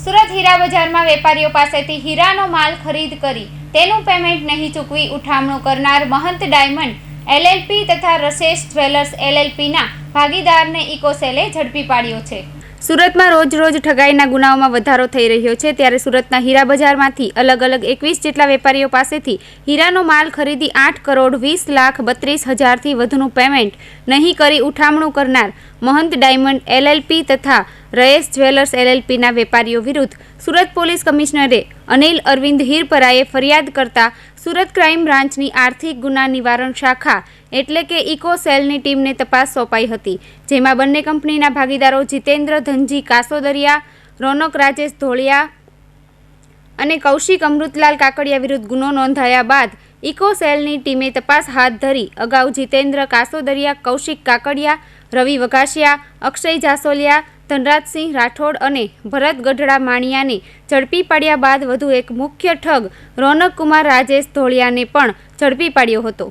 સુરત હીરા બજારમાં વેપારીઓ પાસેથી હીરાનો માલ ખરીદ કરી તેનું પેમેન્ટ નહીં ચૂકવી ઉઠામણું કરનાર મહંત ડાયમંડ એલએલપી તથા રસેશ જ્વેલર્સ એલએલપીના ભાગીદારને ઇકોસેલે ઝડપી પાડ્યો છે। સુરતમાં રોજ ઠગાઈના ગુનાઓમાં વધારો થઈ રહ્યો છે, ત્યારે સુરતના હીરા બજારમાંથી અલગ અલગ 21 જેટલા વેપારીઓ પાસેથી હીરાનો માલ ખરીદી 8,20,32,000થી વધુનું પેમેન્ટ નહીં કરી ઉઠામણું કરનાર મહંત ડાયમંડ એલએલપી તથા રયેશ જ્વેલર્સ એલએલપીના વેપારીઓ વિરુદ્ધ સુરત પોલીસ કમિશનરે અનિલ અરવિંદ હિરપરાએ ફરિયાદ કરતા સુરત ક્રાઇમ બ્રાન્ચની આર્થિક ગુના નિવારણ શાખા એટલે કે ઇકોસેલની ટીમને તપાસ સોંપાઈ હતી, જેમાં બંને કંપનીના ભાગીદારો જીતેન્દ્ર ધનજી કાસોદરિયા, રોનક રાજેશ ધોળિયા અને કૌશિક અમૃતલાલ કાકડિયા વિરુદ્ધ ગુનો નોંધાયા બાદ ઇકોસેલની ટીમે તપાસ હાથ ધરી અગાઉ જીતેન્દ્ર કાસોદરિયા, કૌશિક કાકડિયા, રવિ વઘાસિયા, અક્ષય જાસોલિયા, ધનરાજસિંહ રાઠોડ અને ભરત ગઢડા માણિયાને ઝડપી પાડ્યા બાદ વધુ એક મુખ્ય ઠગ રોનક કુમાર રાજેશ ધોળિયાને પણ ઝડપી પાડ્યો હતો।